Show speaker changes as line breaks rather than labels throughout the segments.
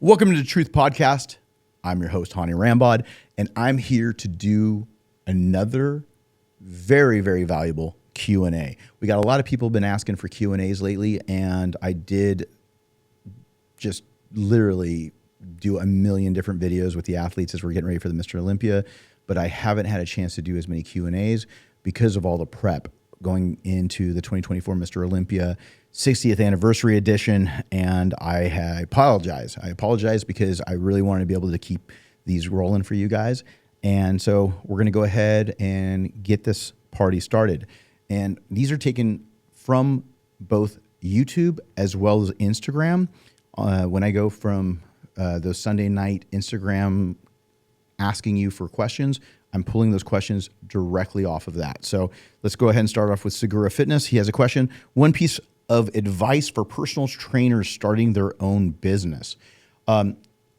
Welcome to the Truth Podcast. I'm your host, Hany Rambod, and I'm here to do another very, very valuable Q&A. We got a lot of people been asking for Q&As lately, and I did just literally do a million different videos with the athletes as we're getting ready for the Mr. Olympia, but I haven't had a chance to do as many Q&As because of all the prep going into the 2024 Mr. Olympia 60th anniversary edition, and I apologize. I apologize because I really wanted to be able to keep these rolling for you guys. And so we're going to go ahead and get this party started. And these are taken from both YouTube as well as Instagram. When I go from those Sunday night Instagram asking you for questions, I'm pulling those questions directly off of that. So let's go ahead and start off with Segura Fitness. He has a question. One piece of advice for personal trainers starting their own business.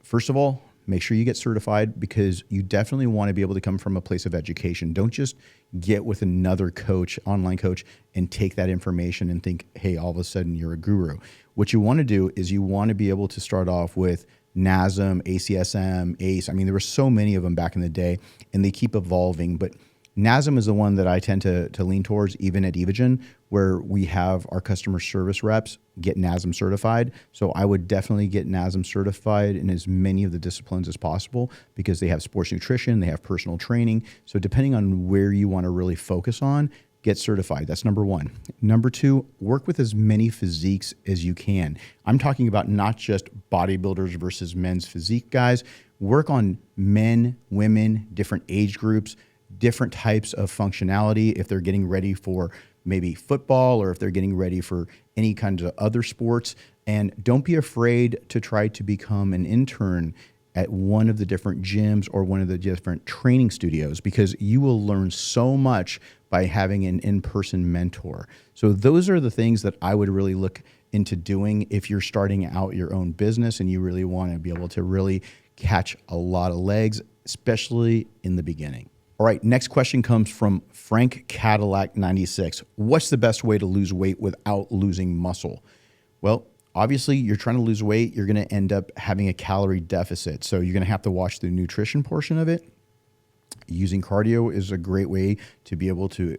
First of all, make sure you get certified because you definitely want to be able to come from a place of education. Don't just get with another coach, online coach, and take that information and think, hey, all of a sudden you're a guru. What you want to do is you want to be able to start off with NASM, ACSM, ACE. I mean, there were so many of them back in the day, and they keep evolving. But NASM is the one that I tend to lean towards, even at Evogen, where we have our customer service reps get NASM certified. So I would definitely get NASM certified in as many of the disciplines as possible because they have sports nutrition, they have personal training. So depending on where you want to really focus on, get certified. That's number one. Number two, work with as many physiques as you can. I'm talking about not just bodybuilders versus men's physique guys. Work on men, women, different age groups, different types of functionality. If they're getting ready for maybe football or if they're getting ready for any kind of other sports. And don't be afraid to try to become an intern at one of the different gyms or one of the different training studios because you will learn so much by having an in-person mentor. So those are the things that I would really look into doing if you're starting out your own business and you really want to be able to really catch a lot of legs, especially in the beginning. All right, next question comes from Frank Cadillac 96. What's the best way to lose weight without losing muscle? Well, obviously, you're trying to lose weight. You're going to end up having a calorie deficit. So you're going to have to watch the nutrition portion of it. Using cardio is a great way to be able to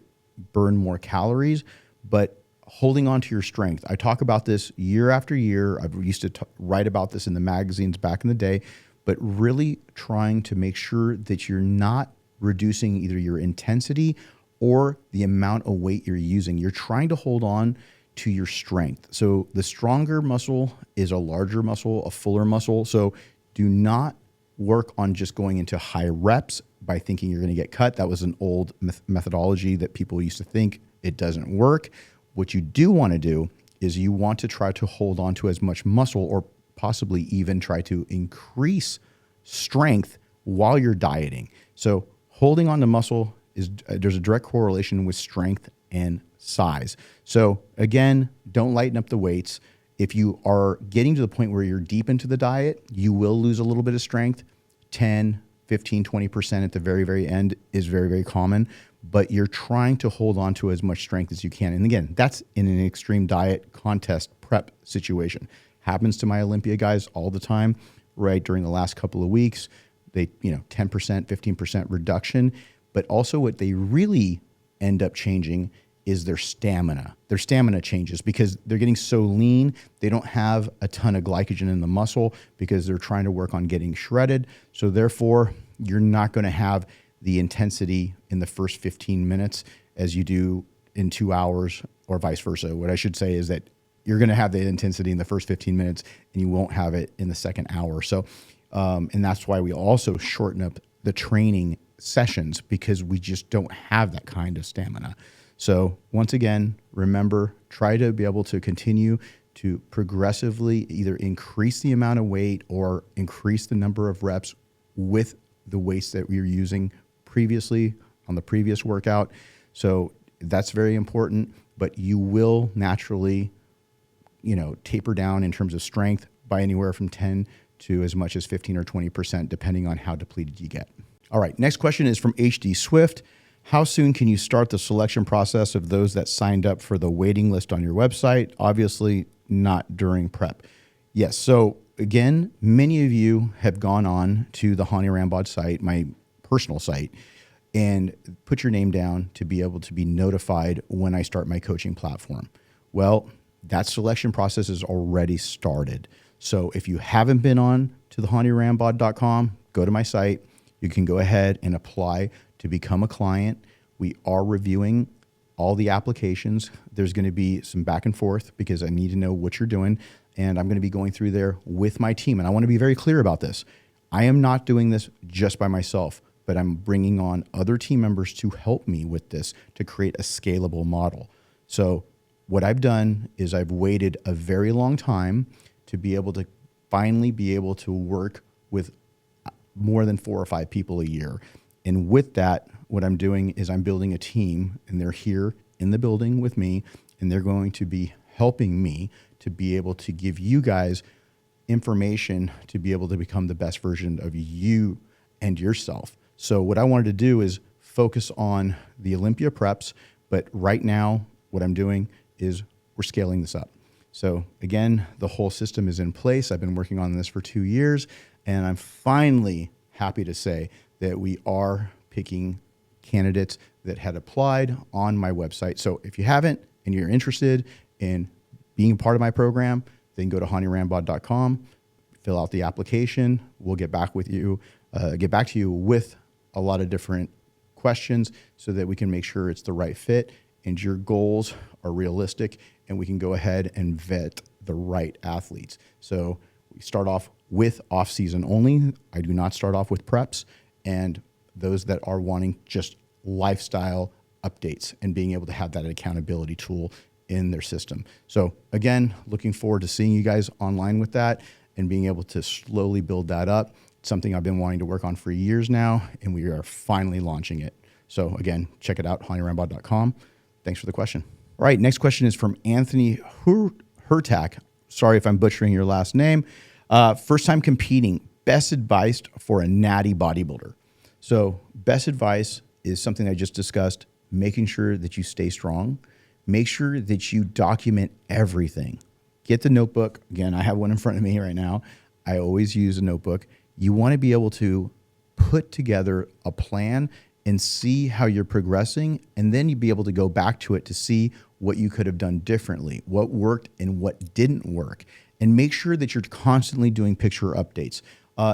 burn more calories, but holding on to your strength. I talk about this year after year. I used to write about this in the magazines back in the day, but really trying to make sure that you're not reducing either your intensity or the amount of weight you're using. You're trying to hold on to your strength. So the stronger muscle is a larger muscle, a fuller muscle. So do not work on just going into high reps by thinking you're going to get cut. That was an old methodology that people used to think. It doesn't work. What you do want to do is you want to try to hold on to as much muscle or possibly even try to increase strength while you're dieting. So holding on to muscle there's a direct correlation with strength and size. So again, don't lighten up the weights. If you are getting to the point where you're deep into the diet, you will lose a little bit of strength. 10, 15, 20% at the very, very end is very, very common, but you're trying to hold on to as much strength as you can. And again, that's in an extreme diet contest prep situation. Happens to my Olympia guys all the time, right? During the last couple of weeks, they, 10%, 15% reduction, but also what they really end up changing is their stamina. Their stamina changes because they're getting so lean, they don't have a ton of glycogen in the muscle because they're trying to work on getting shredded. So therefore, you're not going to have the intensity in the first 15 minutes as you do in 2 hours or vice versa. What I should say is that you're going to have the intensity in the first 15 minutes and you won't have it in the second hour. So, and that's why we also shorten up the training sessions because we just don't have that kind of stamina. So once again, remember, try to be able to continue to progressively either increase the amount of weight or increase the number of reps with the weights that we were using previously on the previous workout. So that's very important, but you will naturally, taper down in terms of strength by anywhere from 10 to as much as 15 or 20%, depending on how depleted you get. All right, next question is from HD Swift. How soon can you start the selection process of those that signed up for the waiting list on your website? Obviously, not during prep. Yes, so again, many of you have gone on to the Hany Rambod site, my personal site, and put your name down to be able to be notified when I start my coaching platform. Well, that selection process is already started. So if you haven't been on to the honyrambod.com, go to my site. You can go ahead and apply to become a client. We are reviewing all the applications. There's going to be some back and forth because I need to know what you're doing. And I'm going to be going through there with my team. And I want to be very clear about this. I am not doing this just by myself, but I'm bringing on other team members to help me with this to create a scalable model. So what I've done is I've waited a very long time to be able to finally be able to work with more than 4 or 5 people a year. And with that, what I'm doing is I'm building a team, and they're here in the building with me, and they're going to be helping me to be able to give you guys information to be able to become the best version of you and yourself. So what I wanted to do is focus on the Olympia preps, but right now what I'm doing is we're scaling this up. So again, the whole system is in place. I've been working on this for 2 years, and I'm finally happy to say that we are picking candidates that had applied on my website. So if you haven't and you're interested in being a part of my program, then go to honyrambod.com, fill out the application. We'll get back to you with a lot of different questions so that we can make sure it's the right fit and your goals are realistic, and we can go ahead and vet the right athletes. So we start off with off-season only. I do not start off with preps, and those that are wanting just lifestyle updates and being able to have that accountability tool in their system. So again, looking forward to seeing you guys online with that and being able to slowly build that up. It's something I've been wanting to work on for years now, and we are finally launching it. So again, check it out, honyrambod.com. Thanks for the question. All right, next question is from Anthony Hurtak. Sorry if I'm butchering your last name. First time competing, best advice for a natty bodybuilder. So best advice is something I just discussed, making sure that you stay strong. Make sure that you document everything. Get the notebook. Again, I have one in front of me right now. I always use a notebook. You want to be able to put together a plan and see how you're progressing, and then you'd be able to go back to it to see what you could have done differently, what worked and what didn't work, and make sure that you're constantly doing picture updates.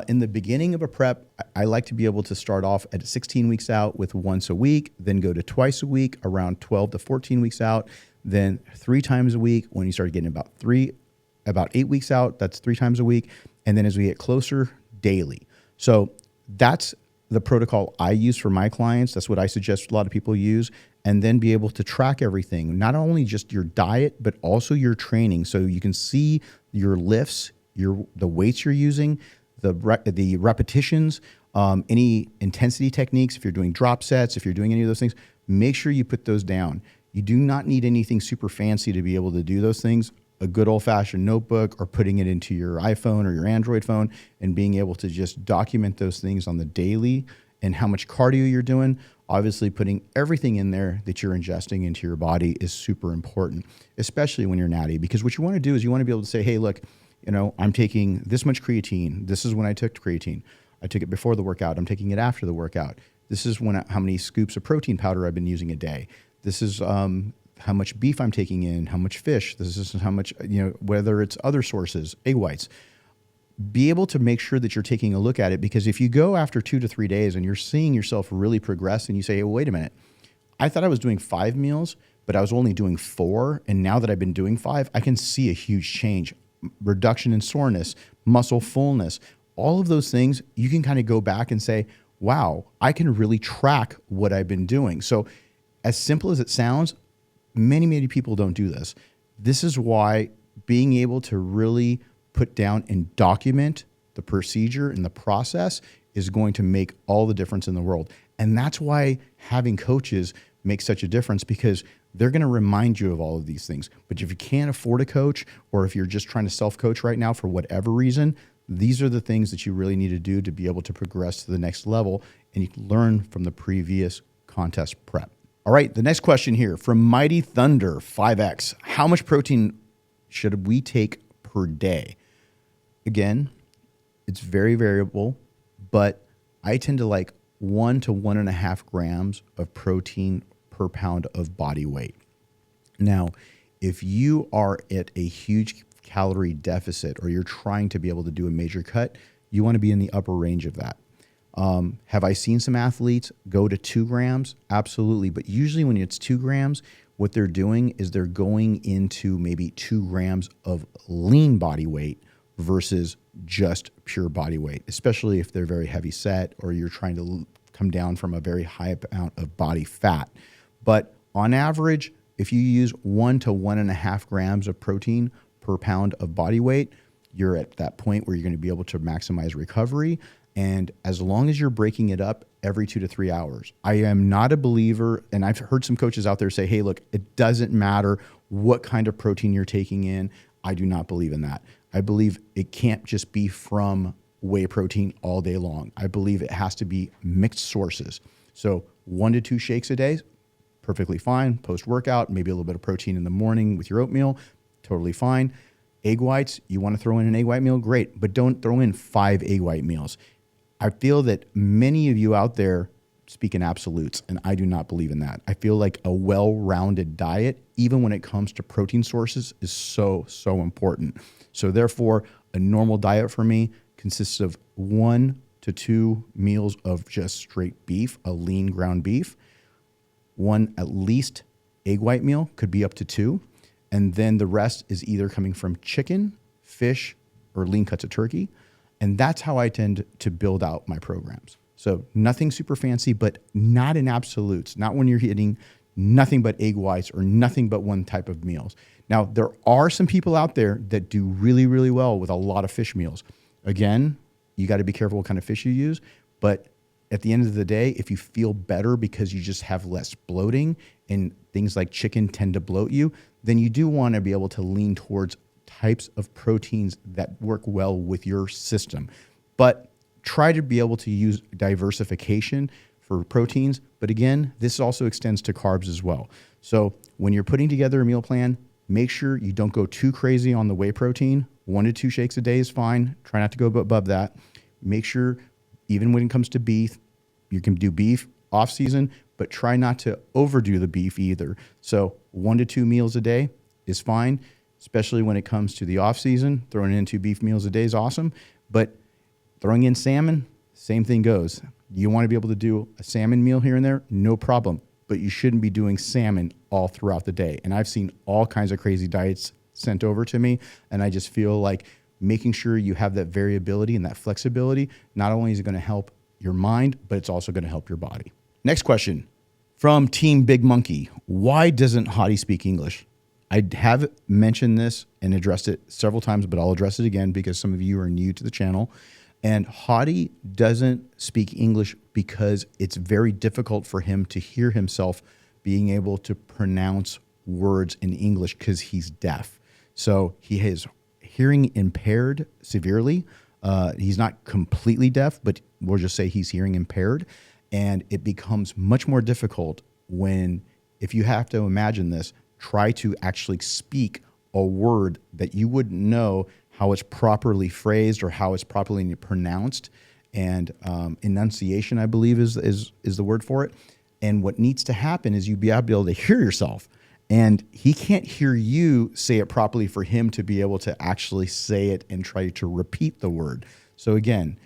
In the beginning of a prep, I like to be able to start off at 16 weeks out with once a week, then go to twice a week, around 12 to 14 weeks out, then 3 times a week. When you start getting about 8 weeks out, that's 3 times a week. And then as we get closer, daily. So that's the protocol I use for my clients. That's what I suggest a lot of people use, and then be able to track everything, not only just your diet, but also your training. So you can see your lifts, the weights you're using, the repetitions, any intensity techniques. If you're doing drop sets, if you're doing any of those things, make sure you put those down. You do not need anything super fancy to be able to do those things. A good old-fashioned notebook, or putting it into your iPhone or your Android phone, and being able to just document those things on the daily and how much cardio you're doing. Obviously, putting everything in there that you're ingesting into your body is super important, especially when you're natty, because what you want to do is you want to be able to say, hey, look, I'm taking this much creatine. This is when I took creatine. I took it before the workout. I'm taking it after the workout. This is how many scoops of protein powder I've been using a day. This is how much beef I'm taking in, how much fish. This is how much, whether it's other sources, egg whites. Be able to make sure that you're taking a look at it, because if you go after 2 to 3 days and you're seeing yourself really progress and you say, hey, wait a minute, I thought I was doing 5 meals, but I was only doing 4. And now that I've been doing 5, I can see a huge change, reduction in soreness, muscle fullness, all of those things. You can kind of go back and say, wow, I can really track what I've been doing. So as simple as it sounds, many people don't do this. This is why being able to really put down and document the procedure and the process is going to make all the difference in the world. And that's why having coaches makes such a difference, because they're going to remind you of all of these things. But if you can't afford a coach, or if you're just trying to self-coach right now for whatever reason, these are the things that you really need to do to be able to progress to the next level, and you can learn from the previous contest prep. All right, the next question here from Mighty Thunder 5X. How much protein should we take per day? again, it's very variable, but I tend to like 1 to 1.5 grams of protein per pound of body weight. Now, if you are at a huge calorie deficit or you're trying to be able to do a major cut, you want to be in the upper range of that. Have I seen some athletes go to 2 grams? Absolutely. But usually when it's 2 grams, what they're doing is they're going into maybe 2 grams of lean body weight versus just pure body weight, especially if they're very heavy set or you're trying to come down from a very high amount of body fat. But on average, if you use 1 to 1.5 grams of protein per pound of body weight, you're at that point where you're going to be able to maximize recovery. And as long as you're breaking it up every 2 to 3 hours, I am not a believer. And I've heard some coaches out there say, hey, look, it doesn't matter what kind of protein you're taking in. I do not believe in that. I believe it can't just be from whey protein all day long. I believe it has to be mixed sources. So 1 to 2 shakes a day, perfectly fine. Post-workout, maybe a little bit of protein in the morning with your oatmeal, totally fine. Egg whites, you want to throw in an egg white meal, great, but don't throw in 5 egg white meals. I feel that many of you out there speak in absolutes, and I do not believe in that. I feel like a well-rounded diet, even when it comes to protein sources, is so important. So therefore, a normal diet for me consists of 1 to 2 meals of just straight beef, a lean ground beef, 1 at least egg white meal, could be up to 2, and then the rest is either coming from chicken, fish, or lean cuts of turkey. And that's how I tend to build out my programs. So nothing super fancy, but not in absolutes, not when you're hitting nothing but egg whites or nothing but one type of meals. Now, there are some people out there that do really, really well with a lot of fish meals. Again, you got to be careful what kind of fish you use. But at the end of the day, if you feel better because you just have less bloating and things like chicken tend to bloat you, then you do want to be able to lean towards types of proteins that work well with your system. But try to be able to use diversification for proteins. But again, this also extends to carbs as well. So when you're putting together a meal plan, make sure you don't go too crazy on the whey protein. 1 to 2 shakes a day is fine. Try not to go above that. Make sure, even when it comes to beef, you can do beef off season, but try not to overdo the beef either. So 1 to 2 meals a day is fine. Especially when it comes to the off season, throwing in 2 beef meals a day is awesome. But throwing in salmon, same thing goes. You want to be able to do a salmon meal here and there, no problem. But you shouldn't be doing salmon all throughout the day. And I've seen all kinds of crazy diets sent over to me. And I just feel like making sure you have that variability and that flexibility, not only is it going to help your mind, but it's also going to help your body. Next question from Team Big Monkey. Why doesn't Hottie speak English? I have mentioned this and addressed it several times, but I'll address it again because some of you are new to the channel. And Hottie doesn't speak English because it's very difficult for him to hear himself being able to pronounce words in English because he's deaf. So he is hearing impaired severely. He's not completely deaf, but we'll just say he's hearing impaired. And it becomes much more difficult when, if you have to imagine this, try to actually speak a word that you wouldn't know how it's properly phrased or how it's properly pronounced. And enunciation, I believe, is the word for it. And what needs to happen is you be able to hear yourself. And he can't hear you say it properly for him to be able to actually say it and try to repeat the word. So again,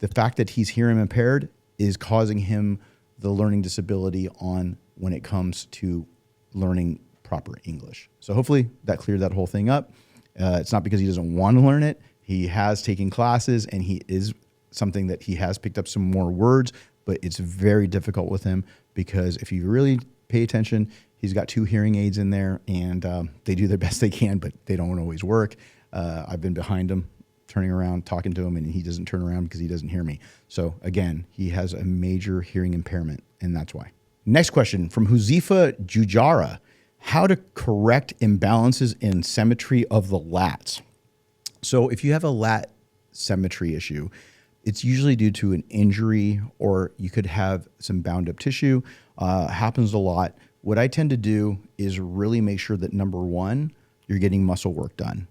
the fact that he's hearing impaired is causing him the learning disability on when it comes to learning proper English. So hopefully that cleared that whole thing up. It's not because he doesn't want to learn it. He has taken classes and he is something that he has picked up some more words, but it's very difficult with him because if you really pay attention, he's got 2 hearing aids in there and they do their best they can, but they don't always work. I've been behind him, turning around, talking to him, and he doesn't turn around because he doesn't hear me. So again, he has a major hearing impairment, and that's why. Next question from Huzifa Jujara. How to correct imbalances in symmetry of the lats. So if you have a lat symmetry issue, it's usually due to an injury or you could have some bound up tissue. Happens a lot. What I tend to do is really make sure that number one, you're getting muscle work done.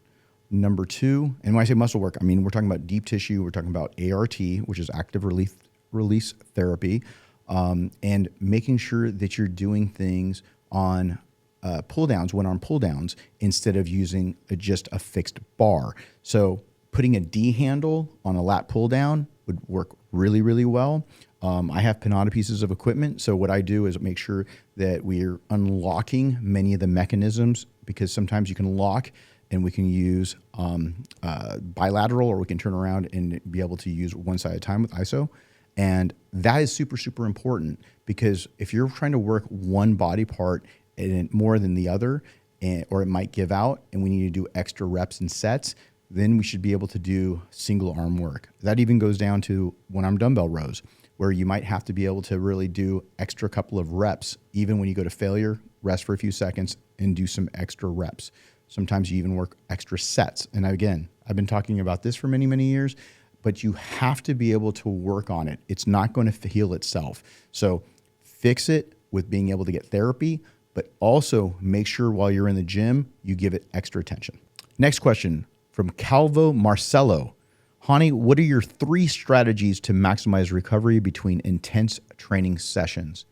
Number two, and when I say muscle work, I mean, we're talking about deep tissue. We're talking about ART, which is active release therapy, and making sure that you're doing things on pull downs, one arm pull downs, instead of using just a fixed bar. So putting a D handle on a lat pull down would work really, really well. I have Pinata pieces of equipment. So what I do is make sure that we're unlocking many of the mechanisms, because sometimes you can lock and we can use bilateral, or we can turn around and be able to use one side at a time with ISO. And that is super, super important, because if you're trying to work one body part and more than the other, or it might give out and we need to do extra reps and sets, then we should be able to do single arm work. That even goes down to one arm dumbbell rows, where you might have to be able to really do extra couple of reps. Even when you go to failure, rest for a few seconds and do some extra reps. Sometimes you even work extra sets. And again, I've been talking about this for many, many years, but you have to be able to work on it. It's not going to heal itself. So fix it with being able to get therapy, but also make sure while you're in the gym, you give it extra attention. Next question from Calvo Marcelo. Hany, what are your 3 strategies to maximize recovery between intense training sessions?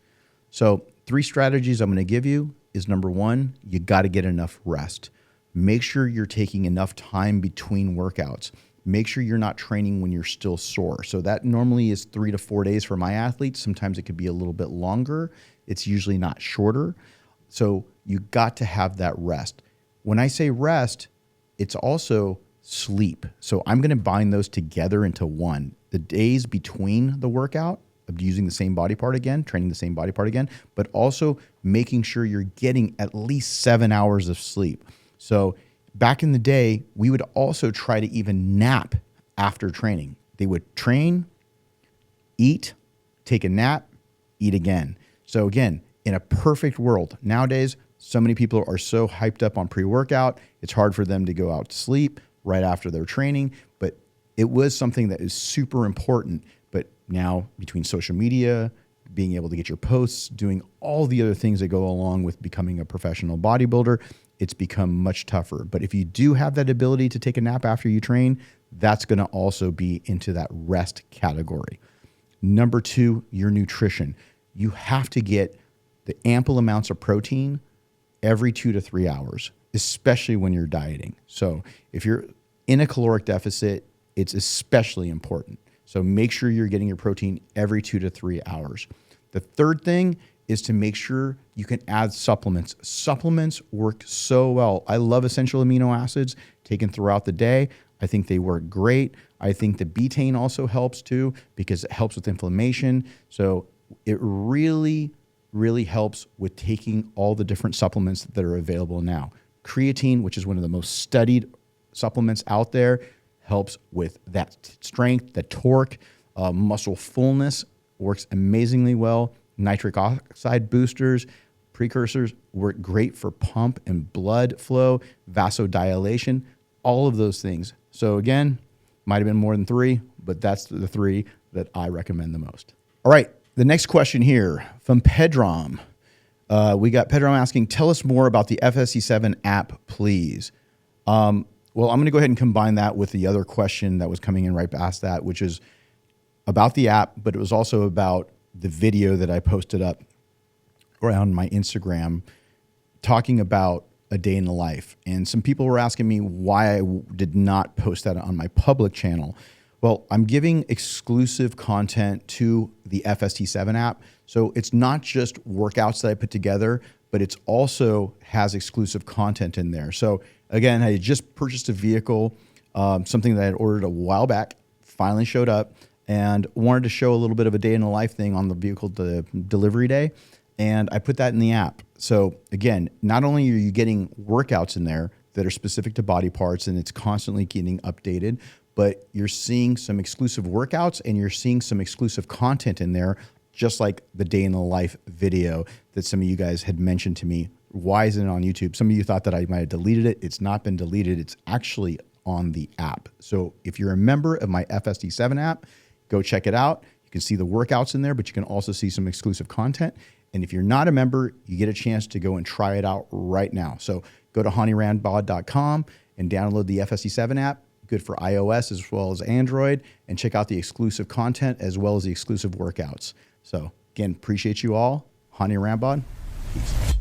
So 3 strategies I'm going to give you is, number 1, you got to get enough rest. Make sure you're taking enough time between workouts. Make sure you're not training when you're still sore. So that normally is 3 to 4 days for my athletes. Sometimes it could be a little bit longer. It's usually not shorter. So you got to have that rest. When I say rest, it's also sleep. So I'm going to bind those together into one. The days between the workout of using the same body part again, training the same body part again, but also making sure you're getting at least 7 hours of sleep. So back in the day, we would also try to even nap after training. They would train, eat, take a nap, eat again. So again, in a perfect world, nowadays, so many people are so hyped up on pre-workout, it's hard for them to go out to sleep right after their training, but it was something that is super important. But now, between social media, being able to get your posts, doing all the other things that go along with becoming a professional bodybuilder, it's become much tougher. But if you do have that ability to take a nap after you train, that's going to also be into that rest category. Number 2, your nutrition. You have to get the ample amounts of protein every 2 to 3 hours, especially when you're dieting. So if you're in a caloric deficit, it's especially important. So make sure you're getting your protein every 2 to 3 hours. The third thing is to make sure you can add supplements. Supplements work so well. I love essential amino acids taken throughout the day. I think they work great. I think the betaine also helps too, because it helps with inflammation. So it really, really helps with taking all the different supplements that are available now. Creatine, which is one of the most studied supplements out there, helps with that strength, the torque, muscle fullness, works amazingly well. Nitric oxide boosters, precursors work great for pump and blood flow, vasodilation, all of those things. So again, might have been more than 3, but that's the 3 that I recommend the most. All right, the next question here from Pedram. We got Pedram asking, tell us more about the FST-7 app, please. Well, I'm going to go ahead and combine that with the other question that was coming in right past that, which is about the app, but it was also about the video that I posted up around my Instagram talking about a day in the life. And some people were asking me why I did not post that on my public channel. Well, I'm giving exclusive content to the FST-7 app. So it's not just workouts that I put together, but it's also has exclusive content in there. So again, I just purchased a vehicle, something that I had ordered a while back, finally showed up, and wanted to show a little bit of a day in the life thing on the vehicle delivery day. And I put that in the app. So again, not only are you getting workouts in there that are specific to body parts and it's constantly getting updated, but you're seeing some exclusive workouts and you're seeing some exclusive content in there, just like the day in the life video that some of you guys had mentioned to me. Why isn't it on YouTube? Some of you thought that I might have deleted it. It's not been deleted. It's actually on the app. So if you're a member of my FST-7 app, go check it out. You can see the workouts in there, but you can also see some exclusive content. And if you're not a member, you get a chance to go and try it out right now. So go to hanyrambod.com and download the FST-7 app, good for iOS as well as Android, and check out the exclusive content as well as the exclusive workouts. So again, appreciate you all. Hany Rambod, peace.